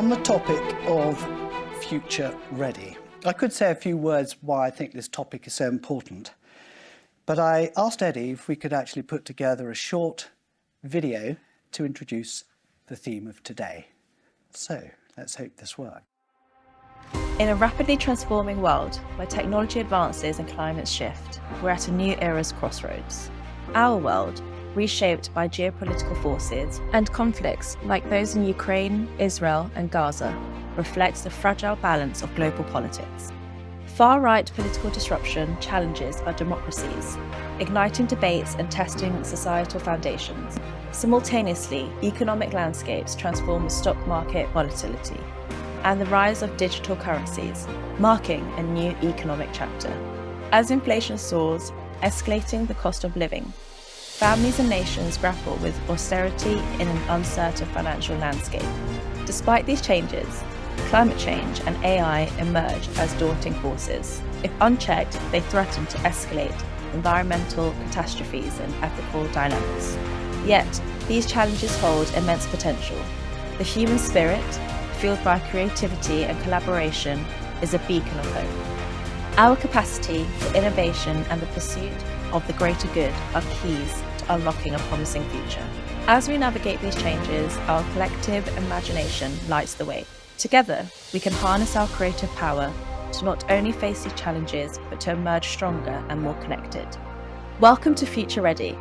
on the topic of future ready, I could say a few words why I think this topic is so important, but I asked Eddie if we could actually put together a short video to introduce the theme of today. So let's hope this works. In a rapidly transforming world where technology advances and climates shift, we're at a new era's crossroads. Our world, reshaped by geopolitical forces and conflicts like those in Ukraine, Israel, and Gaza, reflects the fragile balance of global politics. Far-right political disruption challenges our democracies, igniting debates and testing societal foundations. Simultaneously, economic landscapes transform with stock market volatility and the rise of digital currencies, marking a new economic chapter. As inflation soars, escalating the cost of living, families and nations grapple with austerity in an uncertain financial landscape. Despite these changes, climate change and AI emerge as daunting forces. If unchecked, they threaten to escalate environmental catastrophes and ethical dilemmas. Yet, these challenges hold immense potential. The human spirit, fueled by creativity and collaboration, is a beacon of hope. Our capacity for innovation and the pursuit of the greater good are keys to unlocking a promising future. As we navigate these changes, our collective imagination lights the way. Together, we can harness our creative power to not only face these challenges, but to emerge stronger and more connected. Welcome to Future Ready,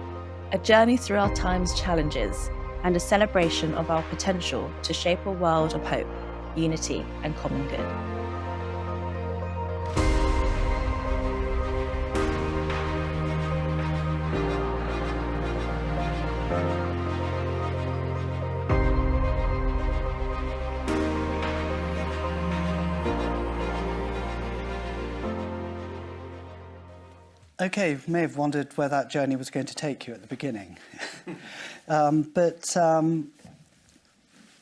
a journey through our time's challenges and a celebration of our potential to shape a world of hope, unity, and common good. Okay, you may have wondered where that journey was going to take you at the beginning. But I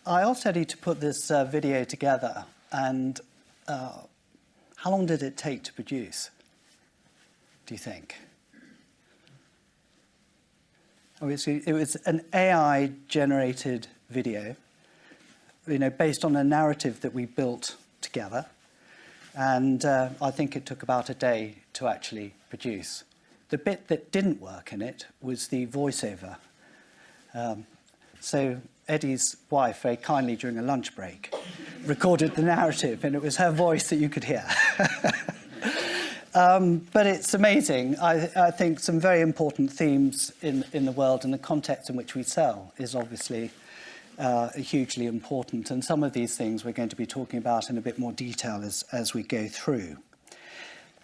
asked Eddie to put this video together, and how long did it take to produce, do you think? Obviously, it was an AI-generated video, based on a narrative that we built together. And I think it took about a day to actually produce. The bit that didn't work in it was the voiceover. So Eddie's wife, very kindly during a lunch break, recorded the narrative, and it was her voice that you could hear. But it's amazing. I think some very important themes in the world, and the context in which we sell is obviously hugely important, and some of these things we're going to be talking about in a bit more detail as we go through.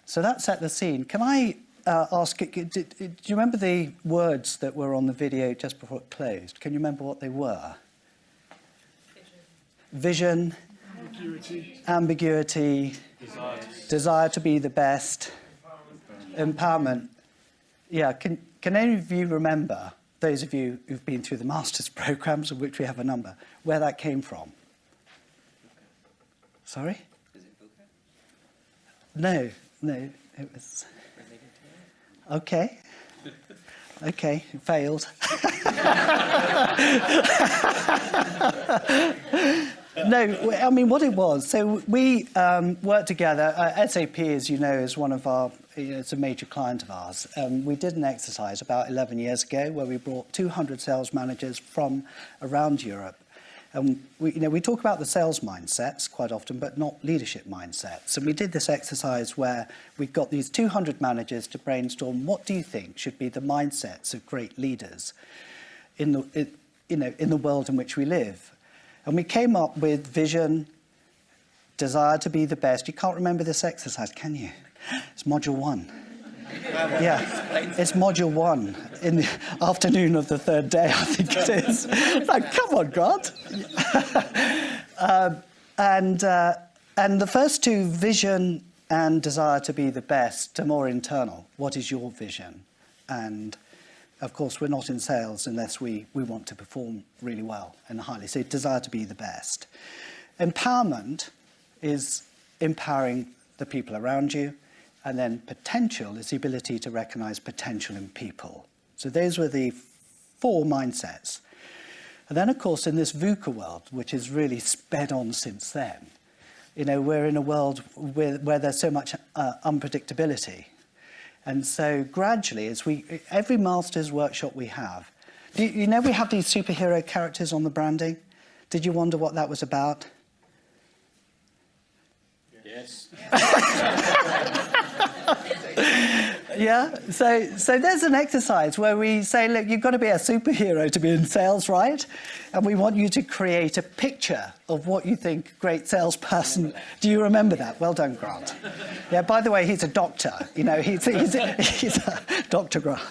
So that set the scene. Can I ask, do you remember the words that were on the video just before it closed? Can you remember what they were? Vision. Ambiguity. Desire to be the best. Empowerment. Yeah, can any of you remember, those of you who've been through the master's programs, of which we have a number, where that came from? Sorry? Is it VUCA? No, it was... Okay. Okay, it failed. No, I mean, what it was, so we worked together. SAP, as you know, is one of our, it's a major client of ours. We did an exercise about 11 years ago where we brought 200 sales managers from around Europe. And we talk about the sales mindsets quite often, but not leadership mindsets. And we did this exercise where we got these 200 managers to brainstorm, what do you think should be the mindsets of great leaders in the world in which we live? And we came up with vision, desire to be the best. You can't remember this exercise, can you? It's module 1. Yeah, it's module 1 in the afternoon of the third day, I think it is. Like, come on, Grant. And the first two, vision and desire to be the best, are more internal. What is your vision? And of course, we're not in sales unless we want to perform really well and highly. So desire to be the best. Empowerment is empowering the people around you. And then potential is the ability to recognize potential in people. So those were the 4 mindsets. And then, of course, in this VUCA world, which has really sped on since then, we're in a world where there's so much unpredictability. And so gradually, every master's workshop we have, we have these superhero characters on the branding. Did you wonder what that was about? Yes. Yeah, so there's an exercise where we say, look, you've got to be a superhero to be in sales, right? And we want you to create a picture of what you think a great salesperson. Do you remember that? Well done, Grant. Yeah, by the way, he's a doctor. He's a Dr. Grant.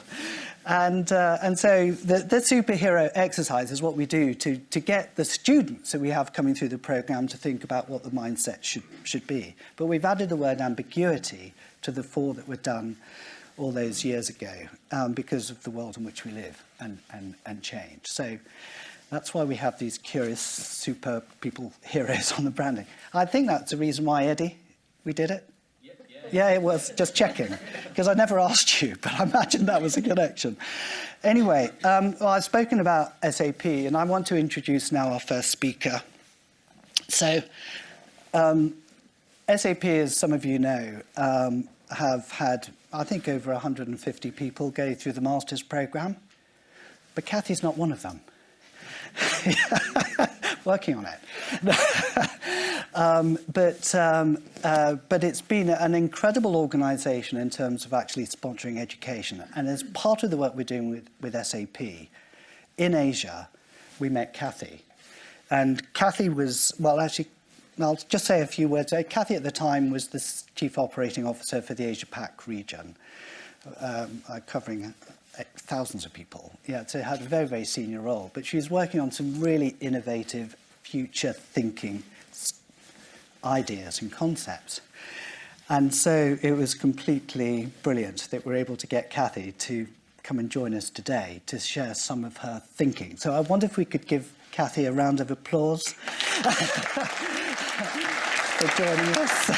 And so the superhero exercise is what we do to get the students that we have coming through the program to think about what the mindset should be. But we've added the word ambiguity to the 4 that were done all those years ago because of the world in which we live and change. So that's why we have these curious super people heroes on the branding. I think that's the reason why, Eddie, we did it. Yeah, it was. Just checking, because I never asked you, but I imagine that was a connection. Anyway, I've spoken about SAP, and I want to introduce now our first speaker. So, SAP, as some of you know, have had, I think, over 150 people go through the master's program, but Cathy's not one of them. Working on it. But it's been an incredible organisation in terms of actually sponsoring education. And as part of the work we're doing with SAP, in Asia, we met Cathy. And Cathy was, well, actually, I'll just say a few words. Cathy at the time was the Chief Operating Officer for the Asia-Pac region, covering thousands of people. Yeah, so had a very, very senior role. But she was working on some really innovative, future-thinking ideas and concepts. And so it was completely brilliant that we're able to get Cathy to come and join us today to share some of her thinking. So I wonder if we could give Cathy a round of applause for joining us.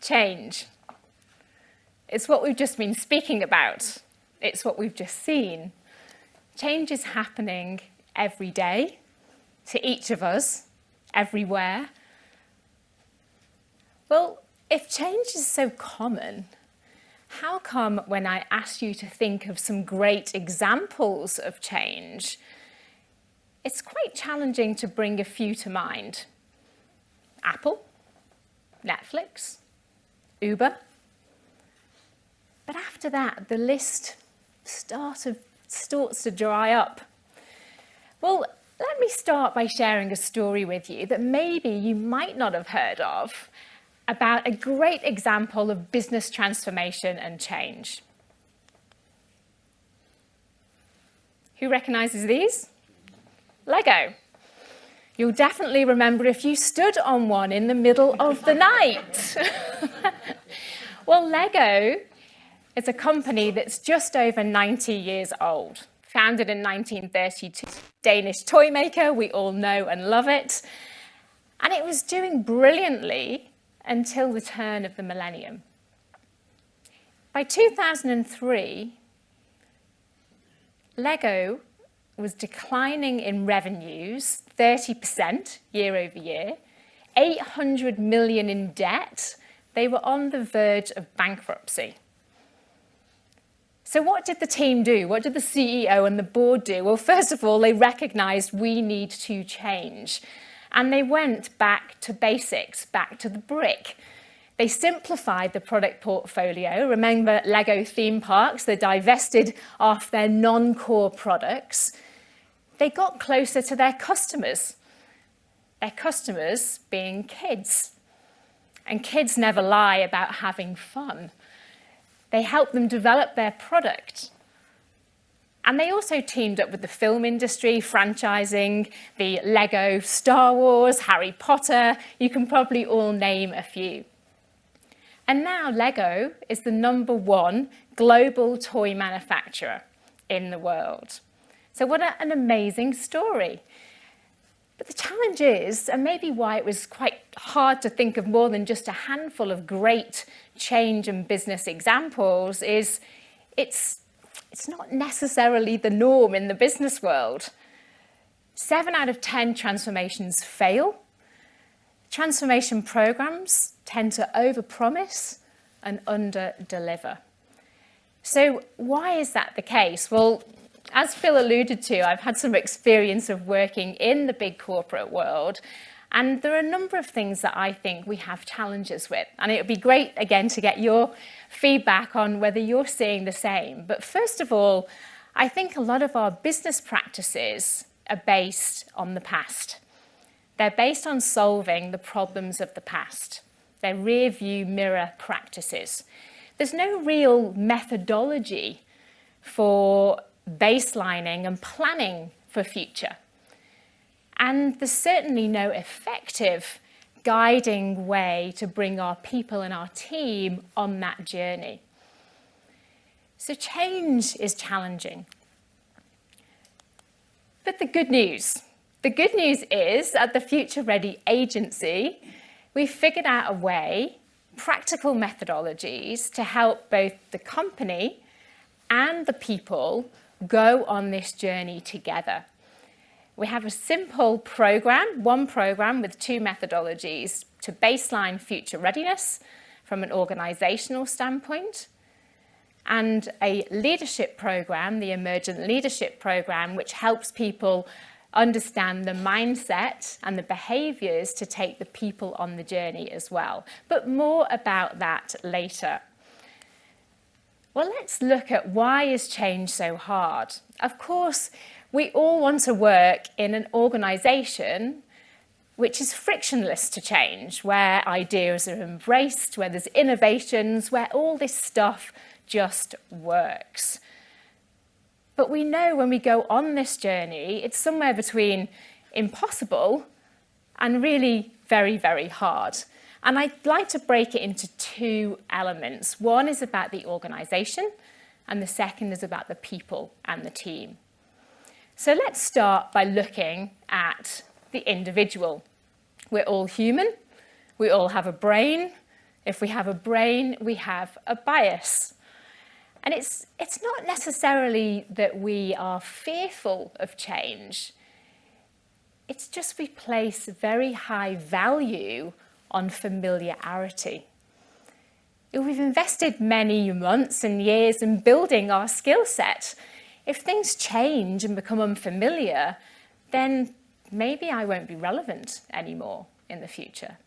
Change. It's what we've just been speaking about. It's what we've just seen. Change is happening every day to each of us, everywhere. Well, if change is so common, how come when I ask you to think of some great examples of change, it's quite challenging to bring a few to mind? Apple, Netflix, Uber. But after that, the list starts to dry up. Well, let me start by sharing a story with you that maybe you might not have heard of about a great example of business transformation and change. Who recognises these? Lego. You'll definitely remember if you stood on one in the middle of the night. Well, Lego is a company that's just over 90 years old. Founded in 1932, Danish toy maker, we all know and love it. And it was doing brilliantly until the turn of the millennium. By 2003, Lego was declining in revenues 30% year over year, 800 million in debt. They were on the verge of bankruptcy. So what did the team do? What did the CEO and the board do? Well, first of all, they recognized we need to change. And they went back to basics, back to the brick. They simplified the product portfolio. Remember Lego theme parks? They divested off their non-core products. They got closer to their customers being kids. And kids never lie about having fun. They helped them develop their product. And they also teamed up with the film industry, franchising the Lego Star Wars, Harry Potter. You can probably all name a few. And now Lego is the #1 global toy manufacturer in the world. So what an amazing story. But the challenge is, and maybe why it was quite hard to think of more than just a handful of great change and business examples, is it's it's not necessarily the norm in the business world. 7 out of 10 transformations fail. Transformation programs tend to overpromise and under-deliver. So why is that the case? Well, as Phil alluded to, I've had some experience of working in the big corporate world, and there are a number of things that I think we have challenges with. And it would be great, again, to get your feedback on whether you're seeing the same. But first of all, I think a lot of our business practices are based on the past. They're based on solving the problems of the past. They're rear view mirror practices. There's no real methodology for baselining and planning for future. And there's certainly no effective guiding way to bring our people and our team on that journey. So change is challenging. But the good news is at the Future Ready Agency, we've figured out a way, practical methodologies to help both the company and the people go on this journey together. We have a simple program, one program with 2 methodologies to baseline future readiness from an organizational standpoint, and a leadership program, the Emergent Leadership Program, which helps people understand the mindset and the behaviors to take the people on the journey as well. But more about that later. Well, let's look at why is change so hard. Of course, we all want to work in an organization which is frictionless to change, where ideas are embraced, where there's innovations, where all this stuff just works. But we know when we go on this journey, it's somewhere between impossible and really very, very hard. And I'd like to break it into 2 elements. One is about the organization, and the second is about the people and the team. So let's start by looking at the individual. We're all human. We all have a brain. If we have a brain, we have a bias. And it's not necessarily that we are fearful of change. It's just we place very high value on familiarity. We've invested many months and years in building our skill set. If things change and become unfamiliar, then maybe I won't be relevant anymore in the future.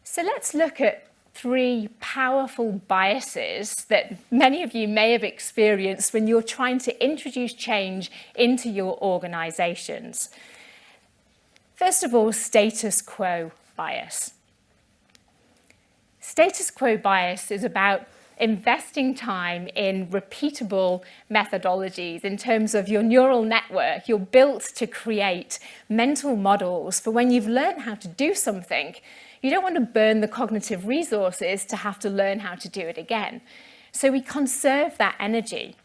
So let's look at 3 powerful biases that many of you may have experienced when you're trying to introduce change into your organizations. First of all, status quo bias. Status quo bias is about investing time in repeatable methodologies in terms of your neural network. You're built to create mental models for when you've learned how to do something. You don't want to burn the cognitive resources to have to learn how to do it again. So we conserve that energy.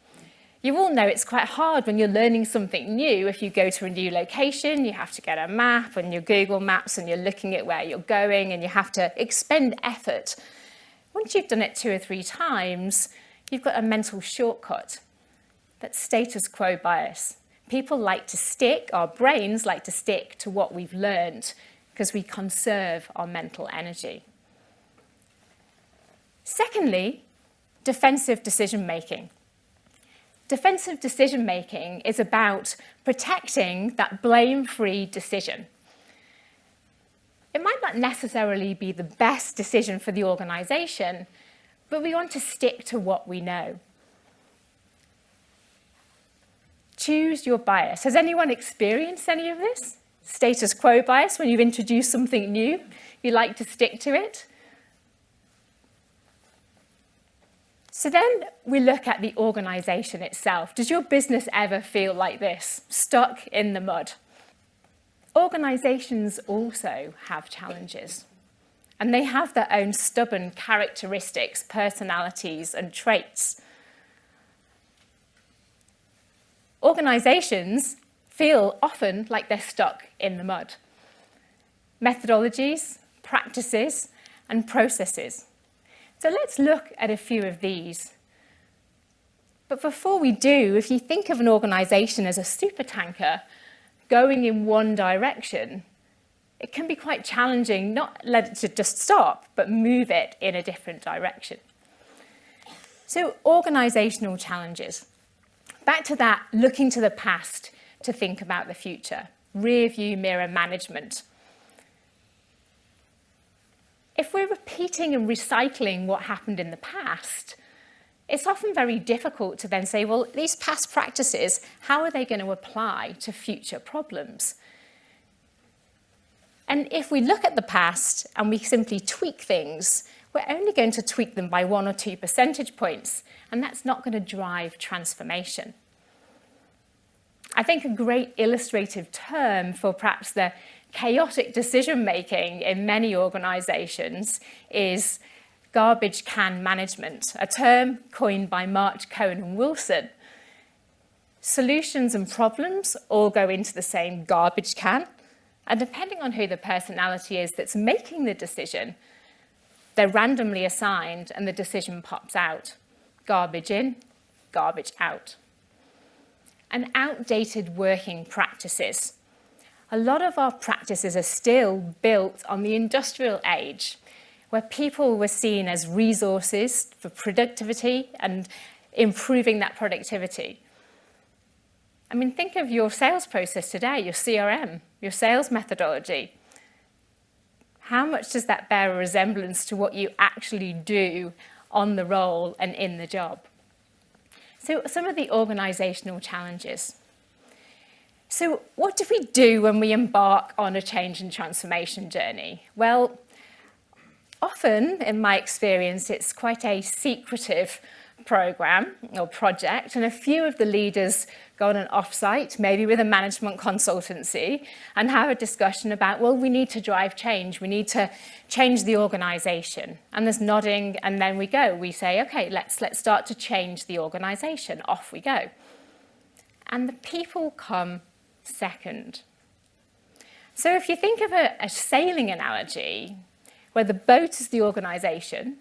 You all know it's quite hard when you're learning something new. If you go to a new location, you have to get a map and your Google Maps and you're looking at where you're going and you have to expend effort. Once you've done it 2 or 3 times, you've got a mental shortcut. That's status quo bias. People like to stick, our brains like to stick to what we've learned because we conserve our mental energy. Secondly, defensive decision-making. Defensive decision-making is about protecting that blame-free decision. It might not necessarily be the best decision for the organization, but we want to stick to what we know. Choose your bias. Has anyone experienced any of this? Status quo bias, when you've introduced something new, you like to stick to it? So then we look at the organization itself. Does your business ever feel like this, stuck in the mud? Organizations also have challenges, and they have their own stubborn characteristics, personalities, and traits. Organizations feel often like they're stuck in the mud. Methodologies, practices, and processes. So let's look at a few of these. But before we do, if you think of an organisation as a supertanker going in one direction, it can be quite challenging not let it to just stop, but move it in a different direction. So organisational challenges. Back to that, looking to the past to think about the future. Rear view mirror management. If we're repeating and recycling what happened in the past, it's often very difficult to then say, well, these past practices, how are they going to apply to future problems? And if we look at the past and we simply tweak things, we're only going to tweak them by 1 or 2 percentage points, and that's not going to drive transformation. I think a great illustrative term for perhaps the chaotic decision-making in many organisations is garbage can management, a term coined by March, Cohen and Wilson. Solutions and problems all go into the same garbage can, and depending on who the personality is that's making the decision, they're randomly assigned and the decision pops out. Garbage in, garbage out. And outdated working practices. A lot of our practices are still built on the industrial age, where people were seen as resources for productivity and improving that productivity. I mean, think of your sales process today, your CRM, your sales methodology. How much does that bear a resemblance to what you actually do on the role and in the job? So some of the organisational challenges. So what do we do when we embark on a change and transformation journey? Well, often, in my experience, it's quite a secretive program or project, and a few of the leaders go on an offsite, maybe with a management consultancy, and have a discussion about, well, we need to drive change, we need to change the organisation. And there's nodding, and then we go. We say, okay, let's start to change the organisation. Off we go. And the people come second. So if you think of a sailing analogy, where the boat is the organisation,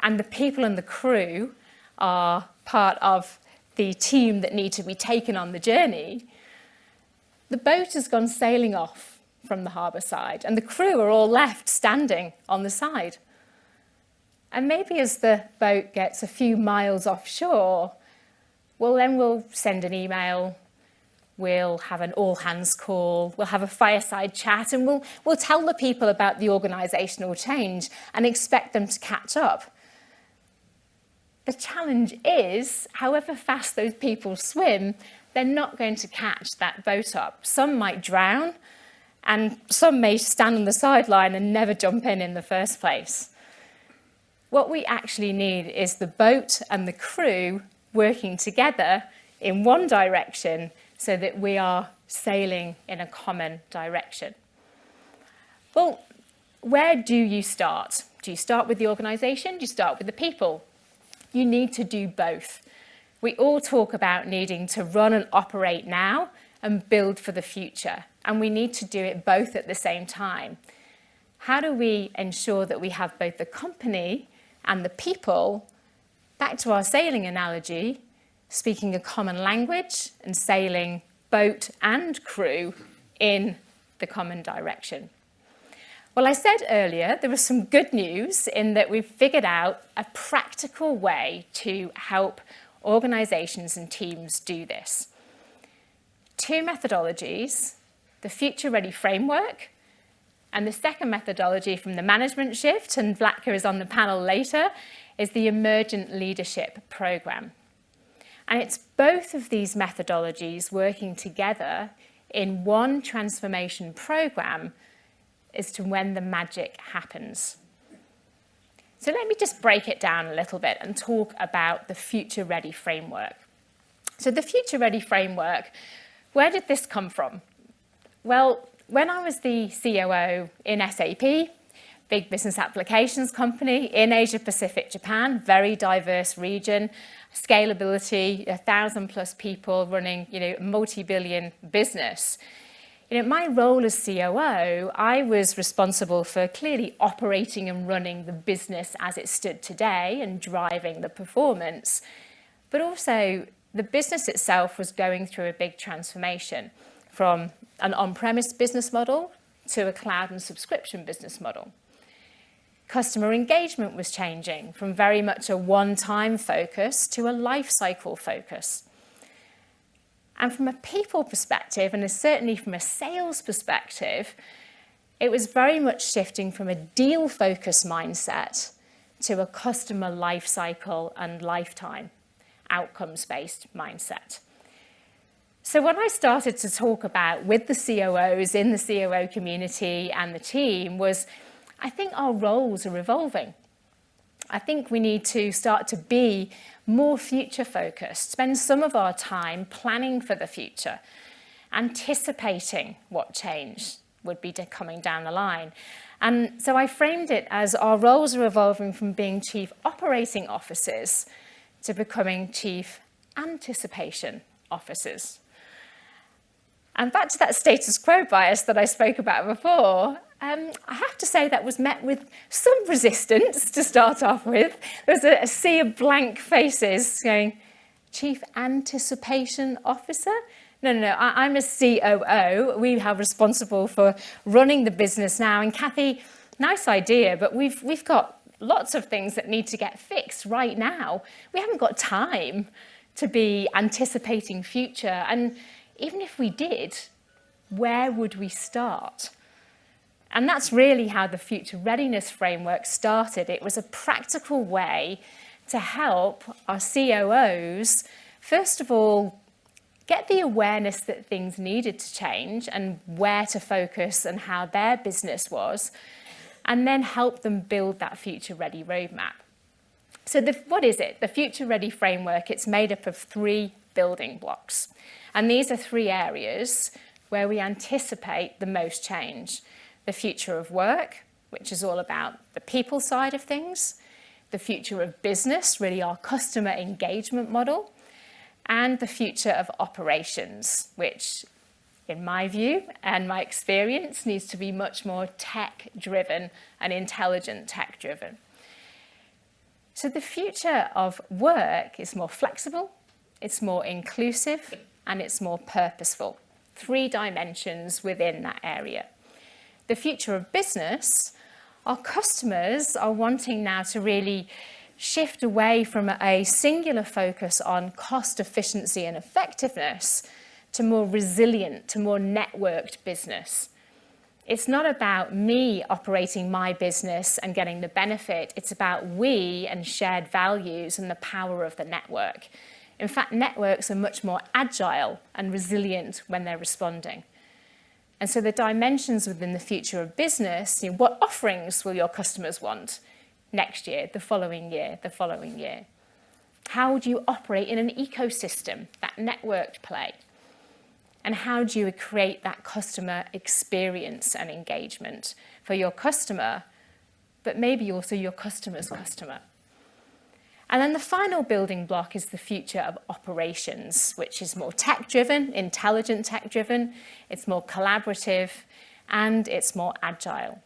and the people and the crew are part of the team that need to be taken on the journey, the boat has gone sailing off from the harbour side, and the crew are all left standing on the side. And maybe as the boat gets a few miles offshore, well, then we'll send an email, we'll have an all-hands call, we'll have a fireside chat, and we'll tell the people about the organisational change and expect them to catch up. The challenge is, however fast those people swim, they're not going to catch that boat up. Some might drown, and some may stand on the sideline and never jump in the first place. What we actually need is the boat and the crew working together in one direction so that we are sailing in a common direction. Well, where do you start? Do you start with the organisation? Do you start with the people? You need to do both. We all talk about needing to run and operate now and build for the future, and we need to do it both at the same time. How do we ensure that we have both the company and the people, back to our sailing analogy, speaking a common language and sailing boat and crew in the common direction? Well, I said earlier there was some good news in that we've figured out a practical way to help organisations and teams do this. 2 methodologies, the Future Ready Framework, and the second methodology from the management shift, and Vlatka is on the panel later, is the Emergent Leadership Programme. And it's both of these methodologies working together in one transformation programme as to when the magic happens. So let me just break it down a little bit and talk about the Future Ready Framework. So the Future Ready Framework, where did this come from? Well, when I was the COO in SAP, big business applications company in Asia Pacific, Japan, very diverse region, scalability, 1,000+ people running, a multi-billion business. My role as COO, I was responsible for clearly operating and running the business as it stood today and driving the performance. but also the business itself was going through a big transformation from an on-premise business model to a cloud and subscription business model. Customer engagement was changing from very much a one-time focus to a life cycle focus. And from a people perspective, and certainly from a sales perspective, it was very much shifting from a deal-focused mindset to a customer life cycle and lifetime outcomes-based mindset. So when I started to talk about with the COOs in the COO community and the team was, I think our roles are evolving. I think we need to start to be more future focused, spend some of our time planning for the future, anticipating what change would be coming down the line. And so I framed it as our roles are evolving from being chief operating officers to becoming chief anticipation officers. And back to that status quo bias that I spoke about before, I have to say that was met with some resistance to start off with. There was a sea of blank faces going, Chief Anticipation Officer? No, I'm a COO. We are responsible for running the business now. And Cathy, nice idea, but we've got lots of things that need to get fixed right now. We haven't got time to be anticipating future. And even if we did, where would we start? And that's really how the Future Readiness Framework started. It was a practical way to help our COOs, first of all, get the awareness that things needed to change and where to focus and how their business was, and then help them build that future ready roadmap. So what is it? The Future Ready Framework, it's made up of 3 building blocks. And these are 3 areas where we anticipate the most change. The future of work, which is all about the people side of things, the future of business, really our customer engagement model, and the future of operations, which, in my view and my experience, needs to be much more tech-driven and intelligent tech-driven. So the future of work is more flexible, it's more inclusive, and it's more purposeful. 3 dimensions within that area. The future of business, our customers are wanting now to really shift away from a singular focus on cost efficiency and effectiveness to more resilient, to more networked business. It's not about me operating my business and getting the benefit. It's about we and shared values and the power of the network. In fact, networks are much more agile and resilient when they're responding. And so the dimensions within the future of business, what offerings will your customers want next year, the following year, the following year? How do you operate in an ecosystem, that networked play? And how do you create that customer experience and engagement for your customer, but maybe also your customer's customer? And then the final building block is the future of operations, which is more tech-driven, intelligent tech-driven, it's more collaborative, and it's more agile.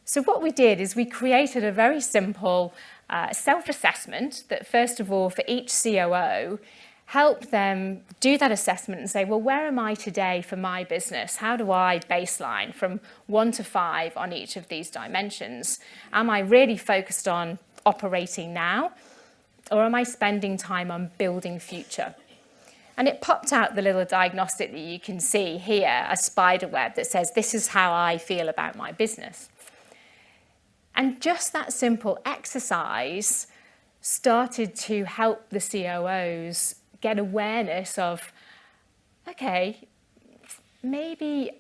So what we did is we created a very simple self-assessment that, first of all, for each COO, helped them do that assessment and say, well, where am I today for my business? How do I baseline from 1 to 5 on each of these dimensions? Am I really focused on operating now, or am I spending time on building future? And it popped out the little diagnostic that you can see here, a spider web that says, this is how I feel about my business. And just that simple exercise started to help the COOs get awareness of, okay, maybe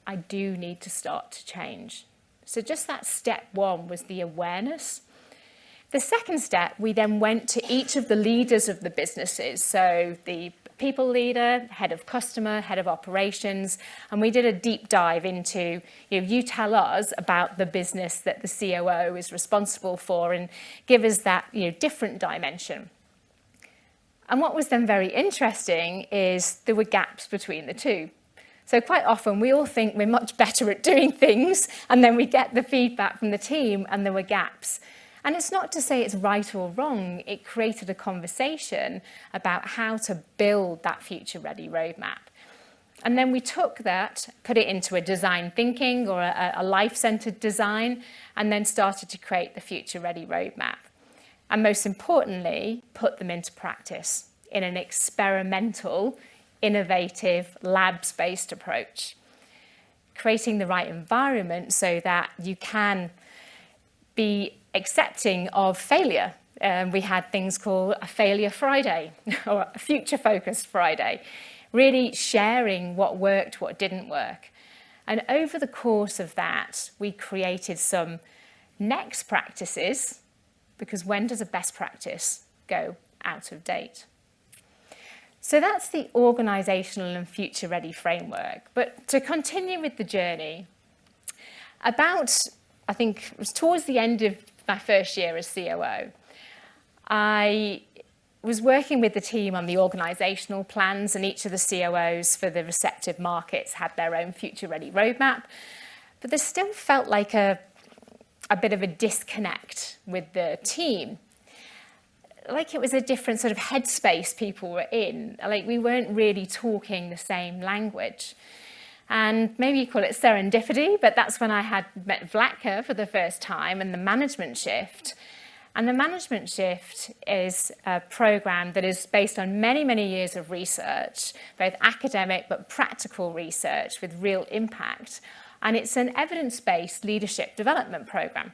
I do need to start to change. So just that step 1 was the awareness. The second step, we then went to each of the leaders of the businesses, so the people leader, head of customer, head of operations, and we did a deep dive into, you tell us about the business that the COO is responsible for and give us that, different dimension. And what was then very interesting is there were gaps between the two. So quite often we all think we're much better at doing things, and then we get the feedback from the team and there were gaps. And it's not to say it's right or wrong, it created a conversation about how to build that future-ready roadmap. And then we took that, put it into a design thinking or a life-centered design, and then started to create the future-ready roadmap. And most importantly, put them into practice in an experimental, innovative, labs-based approach, creating the right environment so that you can be accepting of failure. We had things called a Failure Friday or a Future-Focused Friday, really sharing what worked, what didn't work. And over the course of that, we created some next practices, because when does a best practice go out of date? So that's the organisational and future-ready framework. But to continue with the journey, I think it was towards the end of my first year as COO, I was working with the team on the organisational plans, and each of the COOs for the respective markets had their own future-ready roadmap. But there still felt like a bit of a disconnect with the team. Like it was a different sort of headspace people were in. Like we weren't really talking the same language. And maybe you call it serendipity, but that's when I had met Vlatka for the first time and the management shift. And the management shift is a program that is based on many, many years of research, both academic but practical research with real impact. And it's an evidence-based leadership development program.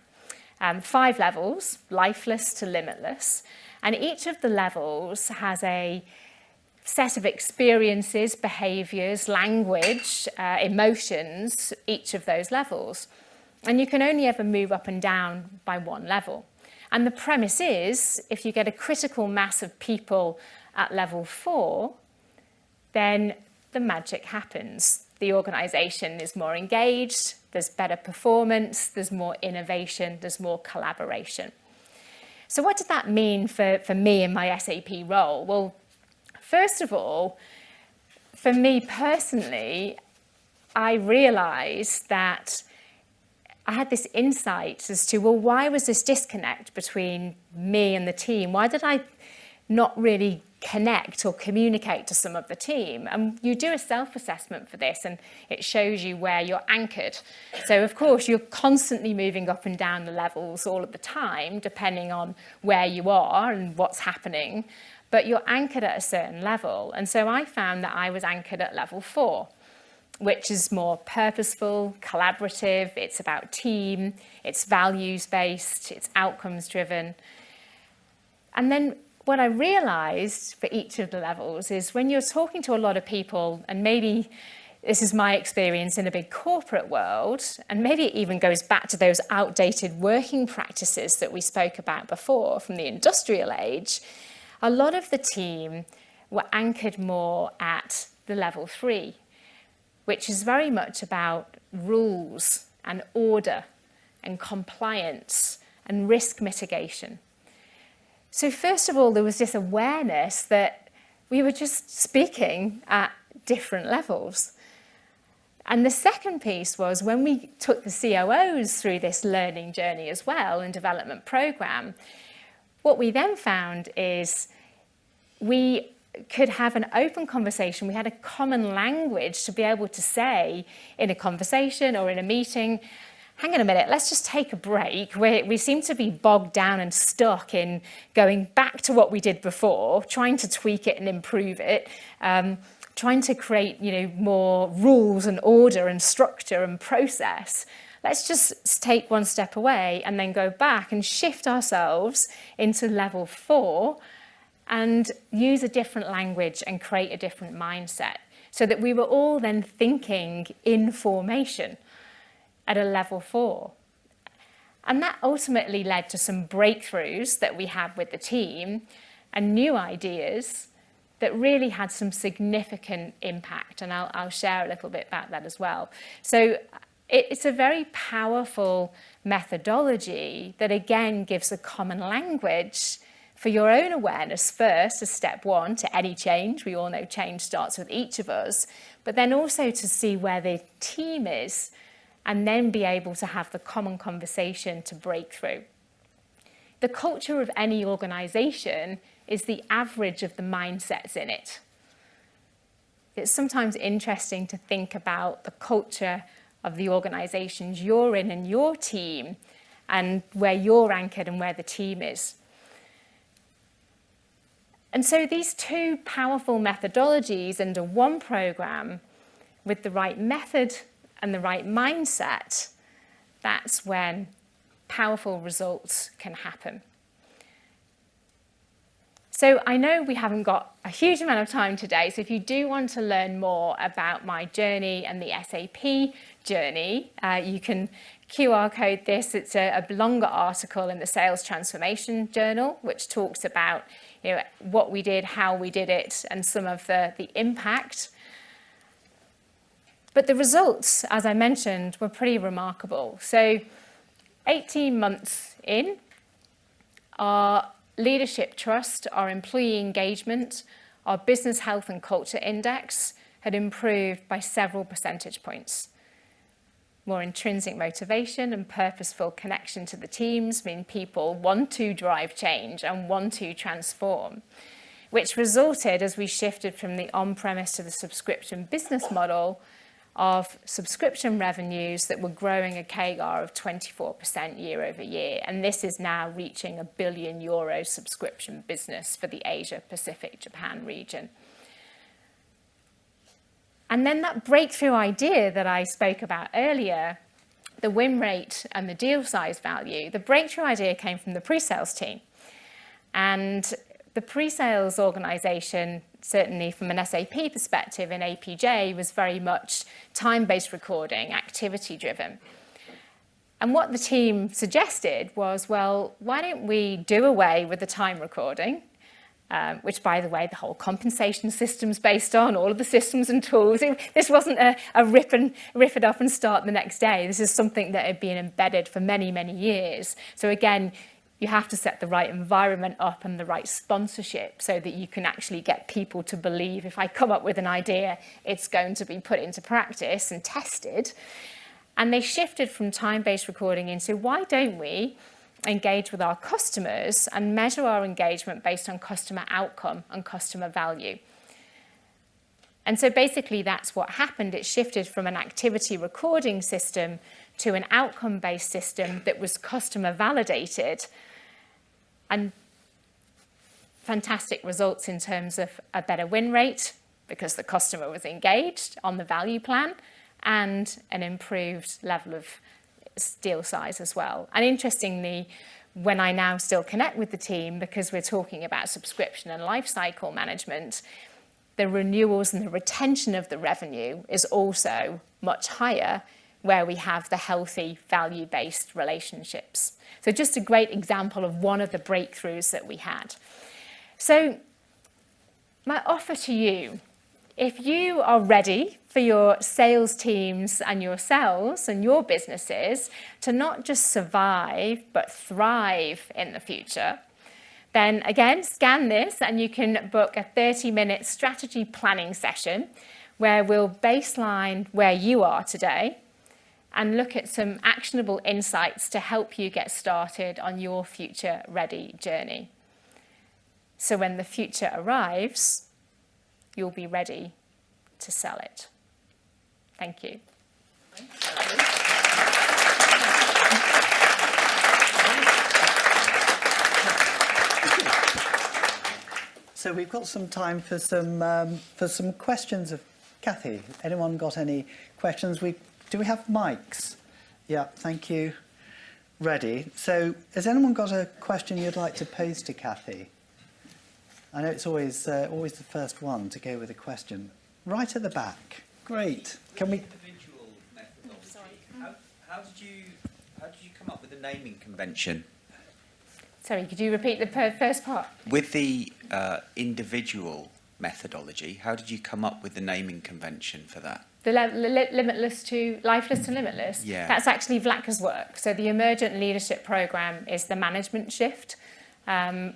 5 levels, lifeless to limitless. And each of the levels has a set of experiences, behaviours, language, emotions, each of those levels. And you can only ever move up and down by 1 level. And the premise is, if you get a critical mass of people at level 4, then the magic happens. The organisation is more engaged, there's better performance, there's more innovation, there's more collaboration. So what did that mean for me in my SAP role? Well, first of all, for me personally, I realised that I had this insight as to, well, why was this disconnect between me and the team? Why did I not really connect or communicate to some of the team? And you do a self-assessment for this, and it shows you where you're anchored. So, of course, you're constantly moving up and down the levels all of the time, depending on where you are and what's happening, but you're anchored at a certain level. And so I found that I was anchored at level 4, which is more purposeful, collaborative, it's about team, it's values-based, it's outcomes-driven. And then what I realised for each of the levels is when you're talking to a lot of people, and maybe this is my experience in a big corporate world, and maybe it even goes back to those outdated working practices that we spoke about before from the industrial age, a lot of the team were anchored more at the level 3, which is very much about rules and order and compliance and risk mitigation. So first of all, there was this awareness that we were just speaking at different levels. And the second piece was when we took the COOs through this learning journey as well and development program, what we then found is we could have an open conversation. We had a common language to be able to say in a conversation or in a meeting, hang on a minute, let's just take a break. We seem to be bogged down and stuck in going back to what we did before, trying to tweak it and improve it, trying to create, more rules and order and structure and process. Let's just take one step away and then go back and shift ourselves into level 4 and use a different language and create a different mindset so that we were all then thinking in formation at a level 4. And that ultimately led to some breakthroughs that we had with the team and new ideas that really had some significant impact. And I'll share a little bit about that as well. So it's a very powerful methodology that again gives a common language for your own awareness first as step 1 to any change. We all know change starts with each of us, but then also to see where the team is and then be able to have the common conversation to break through. the culture of any organisation is the average of the mindsets in it. It's sometimes interesting to think about the culture of the organisations you're in and your team, and where you're anchored and where the team is. And so these two powerful methodologies under one programme, with the right method and the right mindset, that's when powerful results can happen. So I know we haven't got a huge amount of time today, so if you do want to learn more about my journey and the SAP journey, you can QR code this. It's a longer article in the Sales Transformation Journal, which talks about what we did, how we did it, and some of the impact. But the results, as I mentioned, were pretty remarkable. So 18 months in, our leadership trust, our employee engagement, our business health and culture index had improved by several percentage points. More intrinsic motivation and purposeful connection to the teams mean people want to drive change and want to transform, which resulted, as we shifted from the on-premise to the subscription business model, of subscription revenues that were growing a CAGR of 24% year over year. And this is now reaching €1 billion subscription business for the Asia Pacific Japan region. And then that breakthrough idea that I spoke about earlier, the win rate and the deal size value, the breakthrough idea came from the pre-sales team. And the pre-sales organisation, certainly from an SAP perspective in APJ, was very much time-based recording, activity-driven. And what the team suggested was, well, why don't we do away with the time recording, which, by the way, the whole compensation system's based on, all of the systems and tools. This wasn't a rip it up and start the next day. This is something that had been embedded for many, many years. So again, you have to set the right environment up and the right sponsorship so that you can actually get people to believe, if I come up with an idea, it's going to be put into practice and tested. And they shifted from time-based recording into, why don't we engage with our customers and measure our engagement based on customer outcome and customer value? And so basically that's what happened. It shifted from an activity recording system to an outcome-based system that was customer validated, and fantastic results in terms of a better win rate because the customer was engaged on the value plan, and an improved level of deal size as well. And interestingly, when I now still connect with the team, because we're talking about subscription and lifecycle management, the renewals and the retention of the revenue is also much higher where we have the healthy value-based relationships. So just a great example of one of the breakthroughs that we had. So my offer to you, if you are ready for your sales teams and yourselves and your businesses to not just survive, but thrive in the future, then again, scan this and you can book a 30-minute strategy planning session where we'll baseline where you are today and look at some actionable insights to help you get started on your future-ready journey. So when the future arrives, you'll be ready to sell it. Thank you. So we've got some time for some questions of Cathy. Anyone got any questions? Do we have mics? Yeah, thank you. Ready. So has anyone got a question you'd like to pose to Cathy? I know it's always the first one to go with a question. Right at the back. Great. Can we? Individual methodology. How did you come up with the naming convention? Sorry, could you repeat the first part? With the individual methodology, how did you come up with the naming convention for that? The limitless to lifeless to limitless. Yeah. That's actually Vlaka's work. So the Emergent Leadership Programme is the management shift,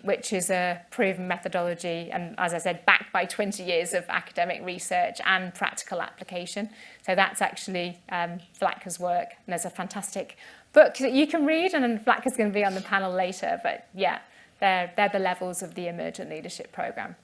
which is a proven methodology, and as I said, backed by 20 years of academic research and practical application. So that's actually Vlaka's work, and there's a fantastic book that you can read, and Black is going to be on the panel later. But yeah, they're the levels of the Emergent Leadership Programme.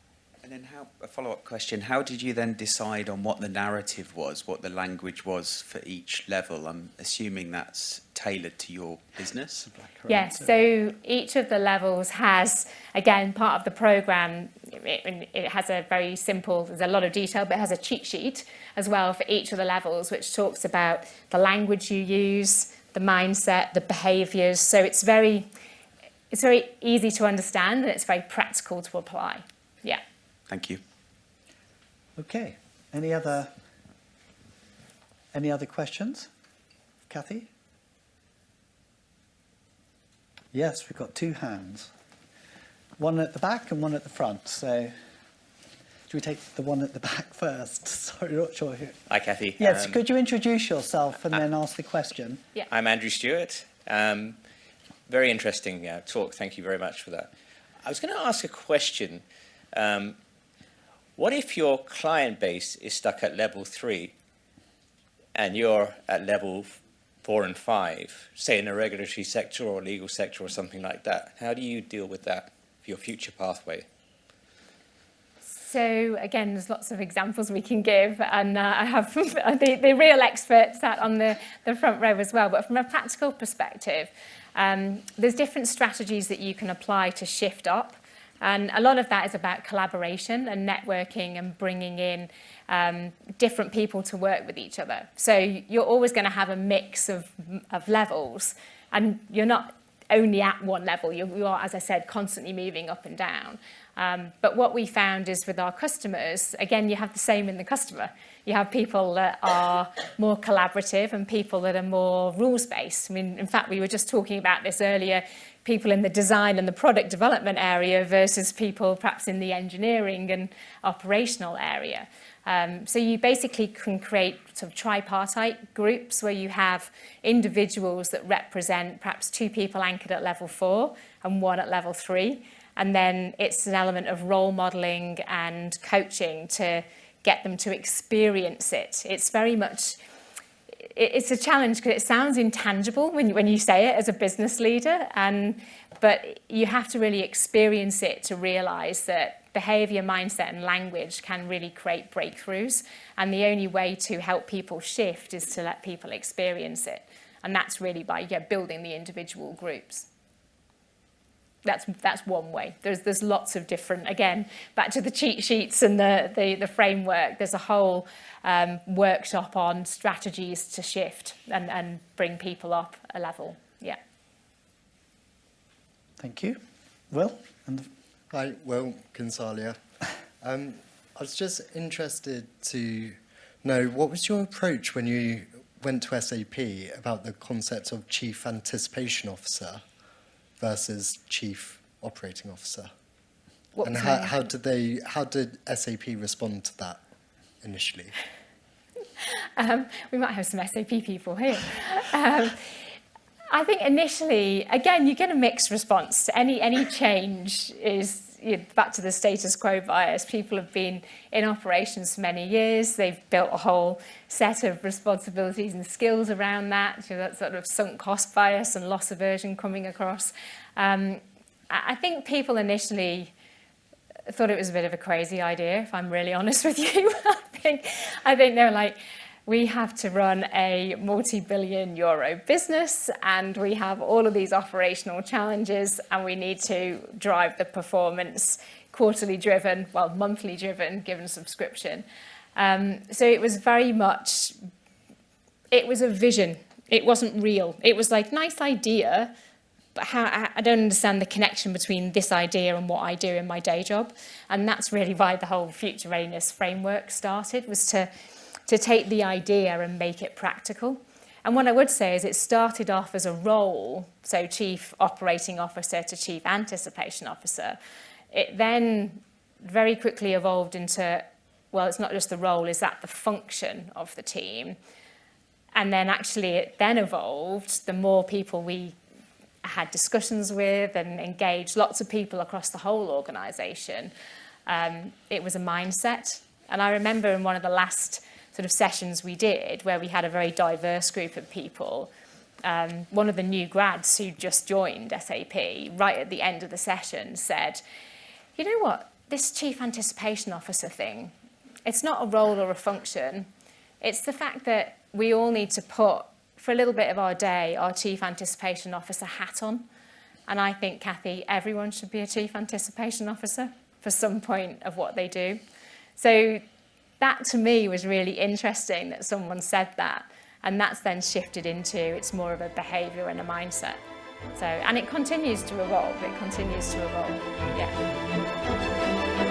And then a follow-up question, how did you then decide on what the narrative was, what the language was for each level? I'm assuming that's tailored to your business. Yes, so each of the levels has, again, part of the programme, it has a very simple, there's a lot of detail, but it has a cheat sheet as well for each of the levels, which talks about the language you use, the mindset, the behaviours. So it's very easy to understand, and it's very practical to apply. Yeah. Thank you. Okay. Any other questions? Cathy? Yes, we've got two hands. One at the back and one at the front. So do we take the one at the back first? Sorry, not sure who. Hi, Cathy. Yes, could you introduce yourself and then ask the question? Yeah. I'm Andrew Stewart. Very interesting talk. Thank you very much for that. I was going to ask a question. What if your client base is stuck at level 3 and you're at level 4 and 5, say in a regulatory sector or legal sector or something like that? How do you deal with that for your future pathway? So again, there's lots of examples we can give, and I have the real experts sat on the front row as well. But from a practical perspective, there's different strategies that you can apply to shift up. And a lot of that is about collaboration and networking and bringing in different people to work with each other. So you're always going to have a mix of levels, and you're not only at one level. You are, as I said, constantly moving up and down. But what we found is with our customers, again, you have the same in the customer. You have people that are more collaborative and people that are more rules-based. I mean, in fact, we were just talking about this earlier, people in the design and the product development area versus people perhaps in the engineering and operational area. So you basically can create sort of tripartite groups where you have individuals that represent perhaps 2 people anchored at level 4 and 1 at level 3. And then it's an element of role modelling and coaching to get them to experience it. It's very much, it's a challenge because it sounds intangible when you say it as a business leader, but you have to really experience it to realise that behaviour, mindset and language can really create breakthroughs. And the only way to help people shift is to let people experience it. And that's really by building the individual groups. That's one way. There's lots of different, again, back to the cheat sheets and the framework, there's a whole workshop on strategies to shift and bring people up a level. Yeah. Thank you. Will? Hi, Will, Consalia. I was just interested to know, what was your approach when you went to SAP about the concept of Chief Anticipation Officer versus Chief Operating Officer? And how did SAP respond to that initially? We might have some SAP people here. I think initially, again, you get a mixed response. Any change is back to the status quo bias. People have been in operations for many years. They've built a whole set of responsibilities and skills around that. That sort of sunk cost bias and loss aversion coming across. I think people initially thought it was a bit of a crazy idea, if I'm really honest with you. I think they were like, we have to run a multi-billion euro business and we have all of these operational challenges and we need to drive the performance quarterly driven, well, monthly driven, given subscription. So it was very much, it was a vision. It wasn't real. It was like, nice idea, but I don't understand the connection between this idea and what I do in my day job. And that's really why the whole Future Readiness framework started, was to take the idea and make it practical. And what I would say is it started off as a role, so Chief Operating Officer to Chief Anticipation Officer. It then very quickly evolved into, well, it's not just the role, is that the function of the team? And then actually it then evolved, the more people we had discussions with and engaged, lots of people across the whole organisation, it was a mindset. And I remember in one of the last sort of sessions we did, where we had a very diverse group of people, one of the new grads who just joined SAP, right at the end of the session, said, you know what, this Chief Anticipation Officer thing, it's not a role or a function. It's the fact that we all need to put, for a little bit of our day, our Chief Anticipation Officer hat on. And I think, Cathy, everyone should be a Chief Anticipation Officer for some point of what they do. So that, to me, was really interesting that someone said that. And that's then shifted into, it's more of a behaviour and a mindset. So, and it continues to evolve. It continues to evolve, yeah.